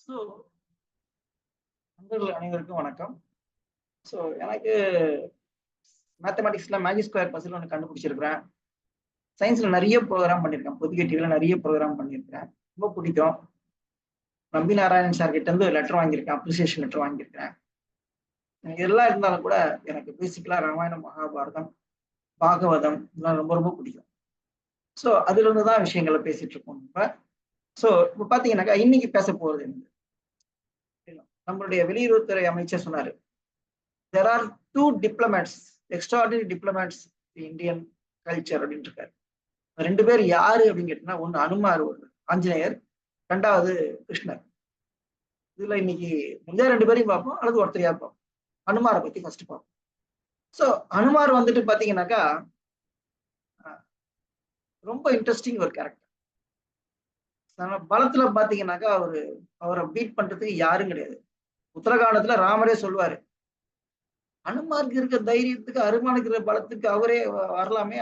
So நண்பர்கள் அனைவருக்கும் வணக்கம். ஸோ எனக்கு மேத்தமேட்டிக்ஸ்ல மேஜிக் ஸ்கொயர் பசில் ஒன்று கண்டுபிடிச்சிருக்கிறேன். சயின்ஸ்ல நிறைய ப்ரோக்ராம் பண்ணியிருக்கேன். பொதுகை டிவியில் நிறைய ப்ரோக்ராம் பண்ணியிருக்கிறேன். ரொம்ப பிடிக்கும். நம்பி நாராயணன் சார் கிட்ட இருந்து லெட்டர் வாங்கியிருக்கேன். அப்ரிசியேஷன் லெட்டர் வாங்கியிருக்கேன். எனக்கு இதெல்லாம் இருந்தாலும் கூட எனக்கு பேசிக்கலா ராமாயணம், மகாபாரதம், பாகவதம் இதெல்லாம் ரொம்ப ரொம்ப பிடிக்கும். ஸோ அதுல இருந்து தான் விஷயங்களை பேசிட்டு இருக்கோம் இப்ப. ஸோ இப்போ பாத்தீங்கன்னாக்கா இன்னைக்கு பேச போறது என்னது, நம்மளுடைய வெளியுறவுத்துறை அமைச்சர் சொன்னாரு, there are two diplomats, extraordinary diplomats in Indian culture அப்படின்ட்டு இருக்காரு. ரெண்டு பேர் யாரு அப்படின்னு கேட்டீங்கன்னா, ஒண்ணு அனுமார், ஒரு ஆஞ்சநேயர், ரெண்டாவது கிருஷ்ணர். இதுல இன்னைக்கு முடிஞ்சா ரெண்டு பேரையும் பார்ப்போம் அல்லது ஒருத்தரையா பார்ப்போம். அனுமாரை பத்தி ஃபர்ஸ்ட் பார்ப்போம். ஸோ அனுமார் வந்துட்டு பாத்தீங்கன்னாக்கா ரொம்ப இன்ட்ரெஸ்டிங் ஒரு கேரக்டர். பலத்துல பாத்தீங்கன்னாக்கா அவரை பீட் பண்றதுக்கு யாரும் கிடையாது. உத்தரகாண்டத்துல ராமரே சொல்லுவாரு, அனுமாருக்கு இருக்க தைரியத்துக்கு அருமானுக்கு இருக்கிற பலத்துக்கு அவரே வரலாமே,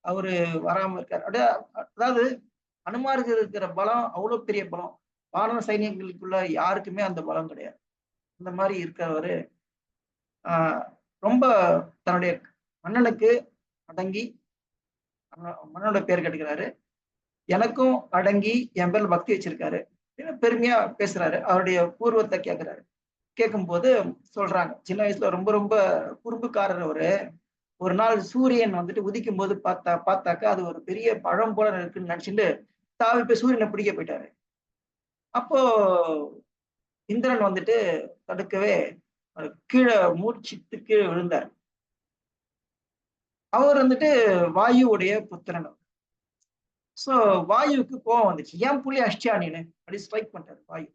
அவரு வராம இருக்காரு. அதாவது அனுமாருக்கு இருக்கிற பலம் அவ்வளவு பெரிய பலம். வானர சைனியங்களுக்குள்ள யாருக்குமே அந்த பலம் கிடையாது. இந்த மாதிரி இருக்கிறவரு ரொம்ப தன்னுடைய மன்னனுக்கு அடங்கி மன்னனோட பேர் கட்டுக்கிறாரு. எனக்கும் அடங்கி என் பேர்ல பக்தி வச்சிருக்காரு, பெருமையா பேசுறாரு. அவருடைய பூர்வத்தை கேட்கிறாரு. கேட்கும்போது சொல்றாங்க, சின்ன வயசுல ரொம்ப ரொம்ப குறும்புக்காரர் அவரு. ஒரு நாள் சூரியன் வந்துட்டு உதிக்கும் போது பார்த்தாக்கா அது ஒரு பெரிய பழம் போல இருக்குன்னு நினைச்சுட்டு தாவி போய் சூரியனை பிடிக்க போயிட்டாரு. அப்போ இந்திரன் வந்துட்டு தடுக்கவே கீழே மூர்ச்சித்து கீழே விழுந்தார். அவர் வந்துட்டு வாயுவுடைய புத்திரன். சோ வாயுவுக்கு கோவம் வந்துச்சு, ஏன் புள்ளி அஷ்டியா நீனு அப்படி ஸ்ட்ரைக் பண்றாரு. வாயு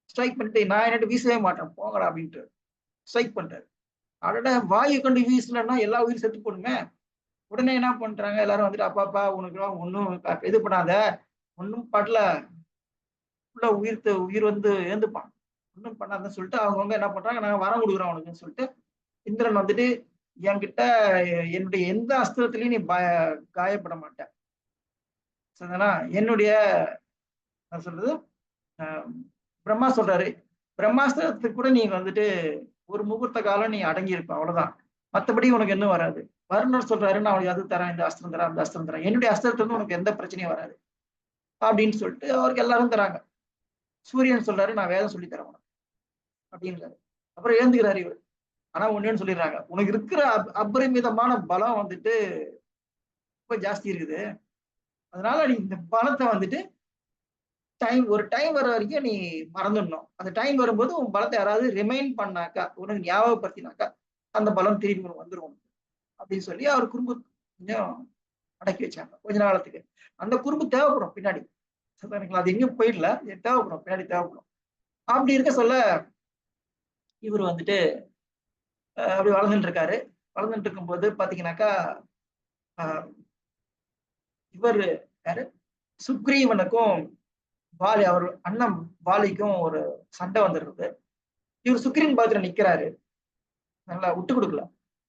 ஸ்ட்ரைக் பண்ணிட்டு, நான் என்னட்டு வீசவே மாட்டேன் போங்கடா அப்படின்ட்டு ஸ்ட்ரைக் பண்றாரு. அதோட வாயு கொண்டு வீசலன்னா எல்லா உயிரும் செத்து போடுமே. உடனே என்ன பண்றாங்க எல்லாரும் வந்துட்டு, அப்பாப்பா உனக்கு ஒன்னும் இது பண்ணாத, ஒன்னும் படல, உள்ள உயிர் வந்து ஏந்துப்பான், ஒன்றும் பண்ணாதுன்னு சொல்லிட்டு அவங்கவுங்க என்ன பண்றாங்க, நாங்க வரம் கொடுக்குறோம் அவனுக்குன்னு சொல்லிட்டு இந்திரன் வந்துட்டு, என்கிட்ட என்னுடைய எந்த அஸ்திரத்திலையும் நீ காயப்பட மாட்டேன், என்னுடைய சொல்றது பிரம்மா சொல்றாரு, பிரம்மாஸ்திரத்துக்கு கூட நீங்க வந்துட்டு ஒரு முகூர்த்த காலம் நீ அடங்கி இருப்ப, அவ்வளவுதான், மற்றபடி உனக்கு என்ன வராது. வருணர் சொல்றாரு, நான் அவனுக்கு அது தரேன், இந்த அஸ்திரம் தரேன், அந்த அஸ்திரம் தரேன், என்னுடைய அஸ்திரத்துல உனக்கு எந்த பிரச்சனையும் வராது அப்படின்னு சொல்லிட்டு அவருக்கு எல்லாரும் தராங்க. சூரியன் சொல்றாரு, நான் வேதம் சொல்லி தரேன் உனக்கு அப்படின்றாரு. அப்புறம் எழுந்துக்கிறாரு இவர். ஆனா ஒண்ணுன்னு சொல்லிடுறாங்க, உனக்கு இருக்கிற அபரிமிதமான பலம் வந்துட்டு ரொம்ப ஜாஸ்தி இருக்குது, அதனால நீ இந்த பலத்தை வந்துட்டு ஒரு டைம் வர வரைக்கும் நீ மறந்துடணும். அந்த டைம் வரும்போது உன் பலத்தை யாராவது ரிமைண்ட் பண்ணாக்கா, உனக்கு ஞாபகப்படுத்தினாக்கா அந்த பலம் திரும்பி வந்துடும் அப்படின்னு சொல்லி அவர் குறும்பு கொஞ்சம் அடக்கி வச்சாங்க கொஞ்ச நாளத்துக்கு. அந்த குறும்பு தேவைப்படும் பின்னாடி, அது எங்கேயும் போயிடல, தேவைப்படும் பின்னாடி தேவைப்படும். அப்படி இருக்க சொல்ல இவர் வந்துட்டு அப்படி வளர்ந்துட்டு இருக்காரு. வளர்ந்துட்டு இருக்கும்போது பாத்தீங்கன்னாக்கா இவர் யாரு, சுக்ரீவனுக்கும் வாலி, அவர் அண்ணன் வாலிக்கும் ஒரு சண்டை வந்துடுறது. இவர் சுக்ரீவன் பாத்திரம் நிக்கிறாரு, நல்லா விட்டு கொடுக்கல.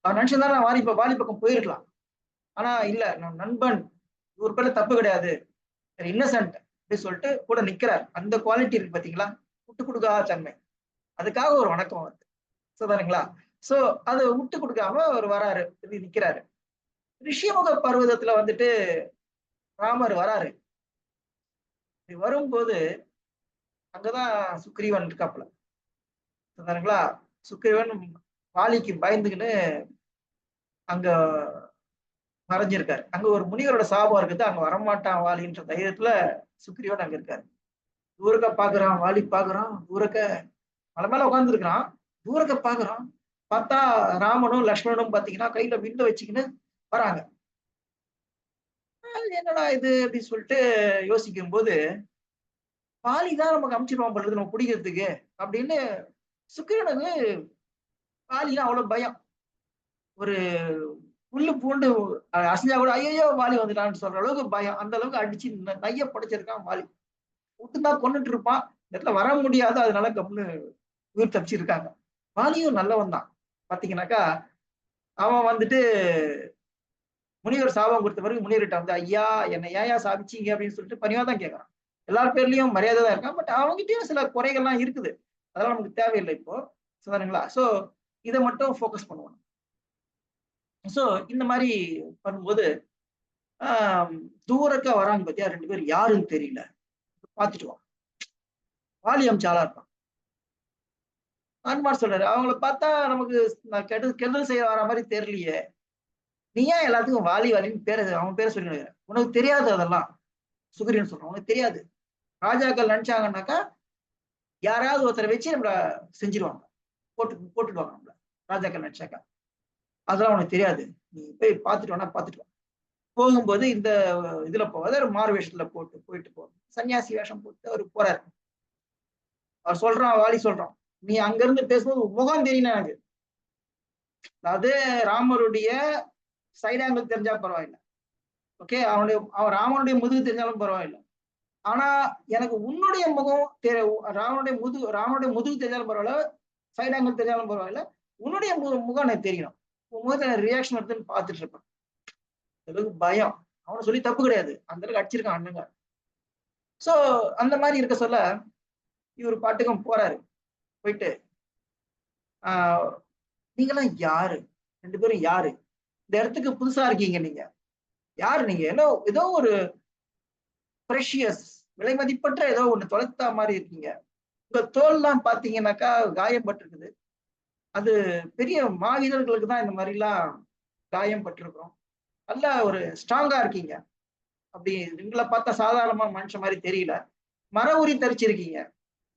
அவர் நினைச்சிருந்தா நான் வாலி பக்கம் போயிருக்கலாம். ஆனா இல்ல, நான் நண்பன், இவர் பேர்ல தப்பு கிடையாது, இன்னசென்ட் அப்படின்னு சொல்லிட்டு கூட நிக்கிறார். அந்த குவாலிட்டி இருக்கு பாத்தீங்களா, விட்டு கொடுக்காத தன்மை, அதுக்காக ஒரு வணக்கம் வருது. சரிங்களா? சோ அதை விட்டு கொடுக்காம அவர் வராரு, நிக்கிறாரு. ரிஷிமுக பர்வதத்துல வந்துட்டு ராமர் வராரு. வரும்போது அங்கதான் சுக்ரீவன் இருக்காப்புல. சரிங்களா? சுக்ரீவன் வாலிக்கு பயந்துக்கிட்டு அங்க மறைஞ்சிருக்காரு. அங்க ஒரு முனிவரோட சாபம் இருக்குது, அங்க வரமாட்டான் வாலின்ற தைரியத்துல சுக்ரீவன் அங்க இருக்காரு. தூரக்க பாக்குறான், வாலி பாக்குறான், தூரக்க மலை மேல உட்கார்ந்து இருக்கிறான், தூரக்க பாக்குறான். பார்த்தா ராமனும் லக்ஷ்மணனும் பாத்தீங்கன்னா கையில வில்ல வச்சுக்கின்னு வராங்க. என்னடா இது அப்படின்னு சொல்லிட்டு யோசிக்கும் போது, வாலிதான் நமக்கு அமுச்சிருவான் பண்றது நம்ம பிடிக்கிறதுக்கு அப்படின்னு சுக்கிரனுக்கு வாலினா அவ்வளவு பயம். ஒரு புல்லு பூண்டு அசைஞ்சா கூட ஐயோ வாலி வந்துட்டான்னு சொல்ற அளவுக்கு பயம். அந்த அளவுக்கு அடிச்சு நைய படைச்சிருக்கான் வாலி. விட்டுதான் கொண்டுட்டு இருப்பான், இந்த இடத்துல வர முடியாது, அதனால கம்னு உயிர் தப்பிச்சிருக்காங்க. வாலியும் நல்லவன் தான். பாத்தீங்கன்னாக்கா அவன் வந்துட்டு முனிவர் சாபம் கொடுத்த பிறகு முனிவர்கிட்ட வந்து, ஐயா என்னை ஏயா சாபிச்சீங்க அப்படின்னு சொல்லிட்டு பணிவா தான் கேட்கறான். எல்லார் பேர்லயும் மரியாதை தான் இருக்கான். பட் அவங்ககிட்டயும் சில குறைகள்லாம் இருக்குது. அதெல்லாம் நமக்கு தேவையில்லை இப்போ. சரிங்களா? சோ இத மட்டும் ஃபோக்கஸ் பண்ணுவோம். சோ இந்த மாரி பண்ணும்போது, ஆ தூரக்க வராங்க பாத்தியா 2 பேர் யாருன்னு தெரியல. பாத்துட்டு வா. வாலி அம்ச்ச ஆளா இருப்பான். ஹனுமார் சொல்றாரு, அவங்கள பார்த்தா நமக்கு கெடுதல் செய்ய வர மாரி தெரியலையே. நீ ஏன் எல்லாத்துக்கும் வாலி வாலின்னு அவன் பேர சொல்லின்னு இருக்கிற? உனக்கு தெரியாது அதெல்லாம். சுக்ரீவன் சொல்றான். உனக்கு தெரியாது. ராஜாக்கள் நினைச்சாங்கன்னாக்கா, யாராவது ஒருத்தர வச்சு நம்மள செஞ்சுருவாங்க. போட்டுடுவாங்க நம்மள. ராஜாக்கள் நினைச்சாக்கா. அதெல்லாம் உனக்கு தெரியாது. நீ போய் பார்த்துட்டு வேணா பார்த்துட்டு வா. போகும்போது இந்த இதுல போவாரு. மாறு வேஷத்துல போயிட்டு போவாரு. சன்னியாசி வேஷம் போட்டு அவரு போறாரு. அவர் சொல்றான், வாலி சொல்றான். நீ அங்க இருந்து பேசும்போது முகம் தெரியணும் எனக்கு. அதாவது ராமருடைய சைடு ஆங்கிள் தெரிஞ்சா பரவாயில்ல. ஓகே. அவன் ராமனுடைய முதுகு தெரிஞ்சாலும் பரவாயில்ல. ஆனா எனக்கு உன்னுடைய முகம் ராமனுடைய முதுகு தெரிஞ்சாலும் பரவாயில்ல. சைடு ஆங்கிள் தெரிஞ்சாலும் பரவாயில்ல. உன்னுடைய முகம் எனக்கு தெரியணும். உன் முகத்துல ரியாக்ஷன் வருதுன்னு பார்த்துட்டு இருப்பேன். அளவுக்கு பயம். அவனை சொல்லி தப்பு கிடையாது. அந்த அளவுக்கு அடிச்சிருக்கான் அண்ணங்க. சோ அந்த மாதிரி இருக்க சொல்ல இவர் பாட்டுக்கும் போறாரு. போயிட்டு ஆஹ் நீங்கெல்லாம் யாரு? 2 பேரும் யாரு? இந்த இடத்துக்கு புதுசா இருக்கீங்க நீங்க. யாரு நீங்க? ஏதோ ஒரு பிரஷியஸ் விலை மதிப்பற்ற ஏதோ ஒண்ணு தொலைத்தா மாதிரி இருக்கீங்க. உங்க தோல்லாம் பாத்தீங்கன்னாக்கா காயம் பட்டிருக்குது. அது பெரிய மாவீரர்களுக்கு தான் இந்த மாதிரி எல்லாம் காயம் பட்டிருக்கிறோம். நல்ல ஒரு ஸ்ட்ராங்கா இருக்கீங்க. அப்படி உங்களை பார்த்தா சாதாரணமா மனுஷன் மாதிரி தெரியல. மர உரி தரிச்சிருக்கீங்க.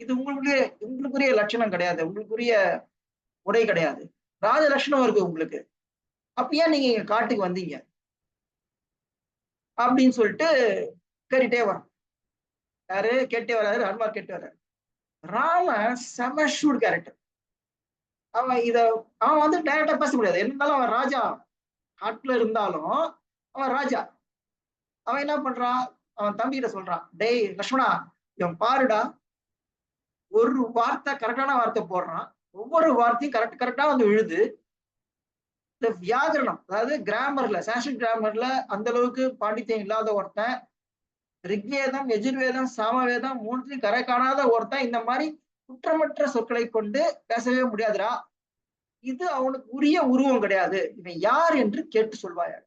இது உங்களுக்குரிய லட்சணம் கிடையாது. உங்களுக்குரிய உடை கிடையாது. ராஜ லட்சணம் இருக்கு உங்களுக்கு. அப்ப ஏன் நீங்க இங்க காட்டுக்கு வந்தீங்க? அப்படின்னு சொல்லிட்டு கேட்டுட்டே வரோம். யாரு கேட்டே வர்றாரு? ஹனுமார் கேட்டு வர்றாரு. ராமன் செம ஷூட் கேரக்டர். அவன் வந்து டைரக்டா பேச முடியாது. இருந்தாலும் அவன் ராஜா. நாட்டுல இருந்தாலும் அவன் ராஜா. அவன் என்ன பண்றான்? அவன் தம்பிகிட்ட சொல்றான், டேய் லக்ஷ்மணா, இவன் பாருடா, ஒரு வார்த்தை கரெக்டான வார்த்தை போடுறான். ஒவ்வொரு வார்த்தையும் கரெக்டா வந்து விழுது. இந்த வியாகரணம், அதாவது கிராமர்ல, சான்ஸ்கிரிட் கிராமர்ல அந்த அளவுக்கு பாண்டித்யம் இல்லாத ஒருத்தன், ரிக்வேதம், எஜுர்வேதம், சாமவேதம் மூணுத்தையும் கரை காணாத ஒருத்தன் இந்த மாதிரி குற்றமற்ற சொற்களை கொண்டு பேசவே முடியாதுடா. இது அவனுக்கு உரிய உருவம் கிடையாது. இவன் யார் என்று கேட்டு சொல்வாயா.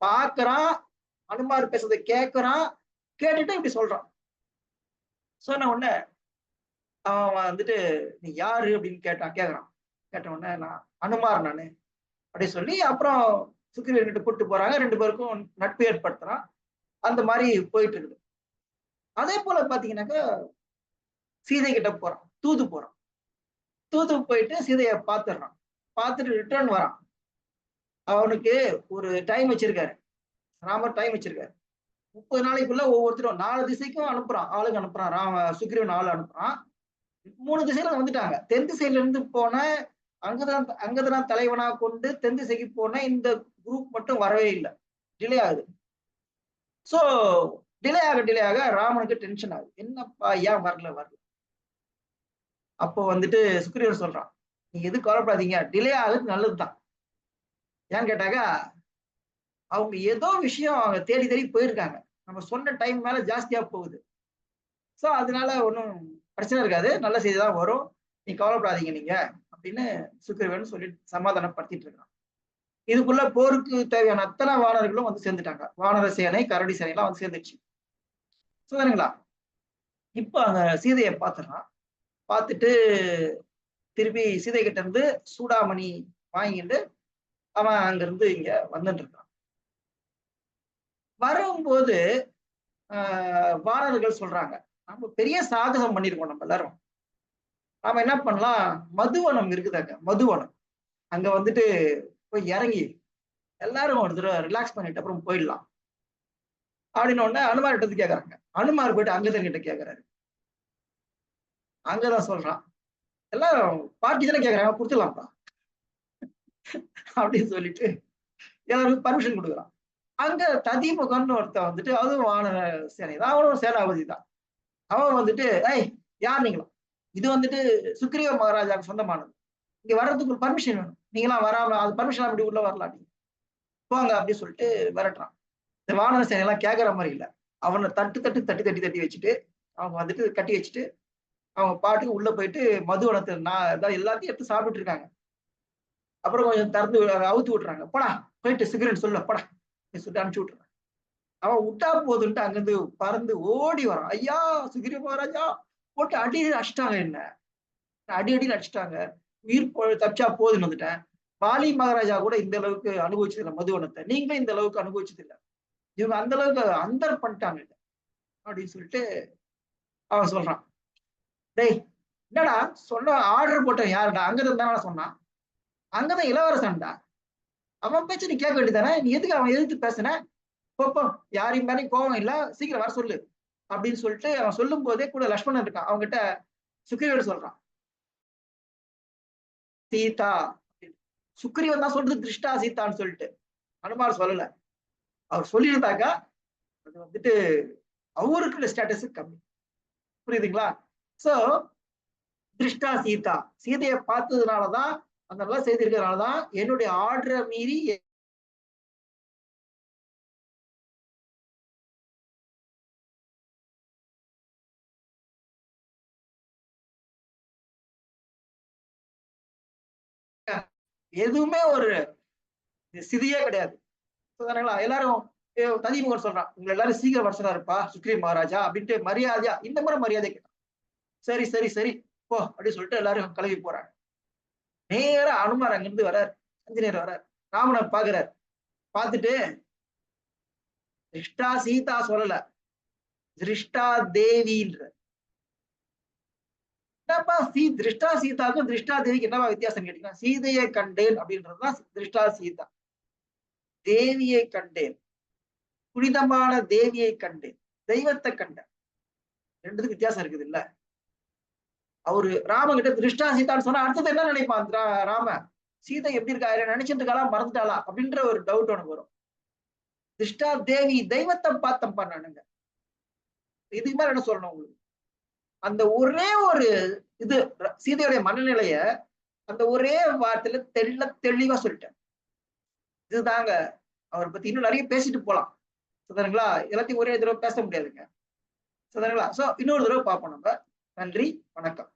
பாக்குறான், அனுமார் பேசுறதை கேட்கிறான், கேட்டுட்டு இப்படி சொல்றான். சொன்ன உடனே அவன் வந்துட்டு நீ யாரு அப்படின்னு கேட்கறான். கேட்ட உடனே நான் அனுமார் நானு அப்படி சொல்லி அப்புறம் சுக்ரீவன் கிட்ட கூட்டு போறாங்க. 2 பேருக்கும் நட்பு ஏற்படுத்துறான். அந்த மாதிரி போயிட்டு இருக்குது. அதே போல பாத்தீங்கன்னாக்கா சீதை கிட்ட போறான். தூது போறான். தூது போயிட்டு சீதைய பாத்துடுறான். பார்த்துட்டு ரிட்டர்ன் வரான். அவனுக்கு ஒரு டைம் வச்சிருக்காரு. ராமர் டைம் வச்சிருக்காரு. 30 நாளைக்குள்ள ஒவ்வொருத்தரும் 4 திசைக்கும் அனுப்புறான். ஆளுங்க அனுப்புறான். சுக்ரீவன் ஆளு அனுப்புறான். 3 திசையில வந்துட்டாங்க. தென் திசையில இருந்து போன அங்கதான் தலைவனா கொண்டு தென் திசைக்கு போன இந்த குரூப் மட்டும் வரவே இல்லை. டிலே ஆகுது. சோ டிலே ஆக ராமனுக்கு டென்ஷன் ஆகுது. என்னப்பா ஏன் வரல. அப்போ வந்துட்டு சுக்ரீவன் சொல்றான், நீங்க எது கவலைப்படாதீங்க, டிலே ஆகுது நல்லதுதான். ஏன்னு கேட்டாக்கா அவங்க ஏதோ விஷயம் அவங்க தேடி போயிருக்காங்க. நம்ம சொன்ன டைம் மேல ஜாஸ்தியா போகுது. சோ அதனால ஒன்றும் பிரச்சனை இருக்காது. நல்ல செய்தி தான் வரும். நீ கவலைப்படாதீங்க நீங்க அப்படின்னு சுக்ரீவன் சொல்லி சமாதானப்படுத்திட்டு இருக்கான். இதுக்குள்ள போருக்கு தேவையான அத்தனை வானர்களும் வந்து சேர்ந்துட்டாங்க. வானர சேனை, கரடி சேனை எல்லாம் வந்து சேர்ந்துச்சு. சரிங்களா? இப்ப அங்க சீதையை பார்த்துறான். பார்த்துட்டு திருப்பி சீதை கிட்ட இருந்து சூடாமணி வாங்கிட்டு அவன் அங்க இருந்து இங்க வந்துட்டு இருக்கான். வரும்போது வானர்கள் சொல்றாங்க, நம்ம பெரிய சாகசம் பண்ணிருக்கோம் நம்ம எல்லாரும். நாம என்ன பண்ணலாம், மதுவனம் இருக்குதாங்க, மதுவனம். அங்க வந்துட்டு போய் இறங்கி எல்லாரும் ஒரு தடவை ரிலாக்ஸ் பண்ணிட்டு அப்புறம் போயிடலாம் அப்படின்னு உடனே அனுமார் கிட்ட கேக்குறாங்க. அனுமார் போயிட்டு அங்கதன் கிட்ட கேக்குறாரு. அங்கதான் சொல்றான், எல்லாம் பார்ட்டி தானே கேக்குறாங்க, கொடுத்துடலாம்ப்பா அப்படின்னு சொல்லிட்டு எல்லாருக்கும் பர்மிஷன் கொடுக்குறான். அங்க ததிமுகன்னு ஒருத்தன் வந்துட்டு, அதுவும் வானர சேனை தான், அவனும் சேனாபதி தான். அவன் வந்துட்டு, ஏய் யார் நீங்களும், இது வந்துட்டு சுக்ரீவ மகாராஜாவுக்கு சொந்தமானது, இங்க வர்றதுக்கு பர்மிஷன் வேணும், நீங்களாம் வராம அது பர்மிஷன் அப்படி உள்ள வரலாம், நீங்க போங்க அப்படின்னு சொல்லிட்டு விரட்டுறான். இந்த வானர சேனை எல்லாம் கேட்கற மாதிரி இல்லை. அவனை தட்டி வச்சுட்டு அவங்க வந்துட்டு கட்டி வச்சுட்டு அவங்க பாட்டுக்கு உள்ள போயிட்டு மதுவனத்தை நான் அதான் எல்லாத்தையும் எடுத்து சாப்பிட்டு இருக்காங்க. அப்புறம் கொஞ்சம் திறந்து அவுத்து விட்டுறாங்க. போடா போயிட்டு சிகரெட் சொல்ல போடா சொல்லிட்டு அனுப்பிச்சு விட்டுறாங்க. அவன் விட்டா போதுன்ட்டு அங்கிருந்து பறந்து ஓடி வரான். ஐயா சுகிரி மகாராஜா போட்டு அடி அடிச்சிட்டாங்க என்ன. அடி அடின்னு அடிச்சிட்டாங்க. உயிர் தப்பிச்சா போதுன்னு வந்துட்டேன். பாலி மகாராஜா கூட இந்த அளவுக்கு அனுபவிச்சது இல்லை மதுவனத்தை. நீங்களே இந்த அளவுக்கு அனுபவிச்சது இல்லை. இவங்க அந்த அளவுக்கு அந்தர் பண்ணிட்டாங்க அப்படின்னு சொல்லிட்டு அவன் சொல்றான். டேய் என்னடா சொன்ன ஆர்டர் போட்ட யாருடா அங்கதான் தானே சொன்னான். அங்கதான் இளவரசன்டா. அவன் பேச்சு நீ கேட்க வேண்டியதானே. நீ எதுக்கு அவன் எதிர்த்து பேசுன? போ யாரையும் மேலே கோவம் இல்ல சீக்கிரம் வர சொல்லு அப்படின்னு சொல்லிட்டு அவன் சொல்லும் போதே கூட லக்ஷ்மணன் இருக்கான். அவங்ககிட்ட சுக்ரீவன் சொல்றான் சீதா. சுக்ரீவன் தான் சொல்றது திருஷ்டா சீதான்னு சொல்லிட்டு. அனுமார் சொல்லல. அவர் சொல்லியிருந்தாக்கா அது வந்துட்டு அவருக்கு ஸ்டேட்டஸ் கம்மி. புரியுதுங்களா? சோ திருஷ்டா சீதா சீதையை பார்த்ததுனாலதான் அந்த மாதிரி செய்திருக்கிறதுனாலதான் என்னுடைய ஆர்டரை மீறி எதுவுமே ஒரு சிதியே கிடையாது. எல்லாரும் தனிமுகர் சொல்றான். உங்களை எல்லாரும் சீக்கிரம் வர சொன்னாருப்பா சுக்ரீவ் மகாராஜா அப்படின்ட்டு மரியாதையா இந்த முறை மரியாதை கேட்டான். சரி சரி சரி போ அப்படின்னு சொல்லிட்டு எல்லாரும் கிளம்பி போறாங்க. நேரா அனுமார் அங்கிருந்து வர்றார். ஆஞ்சநேயர் வர்றார். ராமனை பாக்குறார். பார்த்துட்டு திருஷ்டா சீதா சொல்லல, திருஷ்டா தேவின்ற. என்னப்பா திருஷ்டா சீதாக்கும் திருஷ்டா தேவிக்கு என்னப்பா வித்தியாசம் கேட்டீங்கன்னா, சீதையை கண்டேன் அப்படின்றதுதான் திருஷ்டா சீதா. தேவியை கண்டேன், புனிதமான தேவியை கண்டேன், தெய்வத்தை கண்டேன். ரெண்டுத்துக்கு வித்தியாசம் இருக்குது இல்ல. அவரு ராம கிட்ட திருஷ்டா சீதான்னு சொன்னா அடுத்தது என்ன நினைப்பான் ராம? சீதை எப்படி இருக்கா நினைச்சிட்டு இருக்காளா மறந்துட்டாளா அப்படின்ற ஒரு டவுட் உனக்கு வரும். திருஷ்டா தேவி தெய்வத்தை பார்த்தம் பண்ணானுங்க. இதுக்கு மேல என்ன சொல்லணும் உங்களுக்கு? அந்த ஒரே ஒரு இது சீதையுடைய மனநிலைய அந்த ஒரே வார்த்தையில தெளிவா சொல்லிட்டேன். இதுதாங்க அவரை பத்தி இன்னும் நிறைய பேசிட்டு போலாம். சரிங்களா? எல்லாத்தையும் ஒரே தடவை பேச முடியாதுங்க. சரிங்களா? சோ இன்னொரு தடவை பார்ப்போம் நம்ம. நன்றி, வணக்கம்.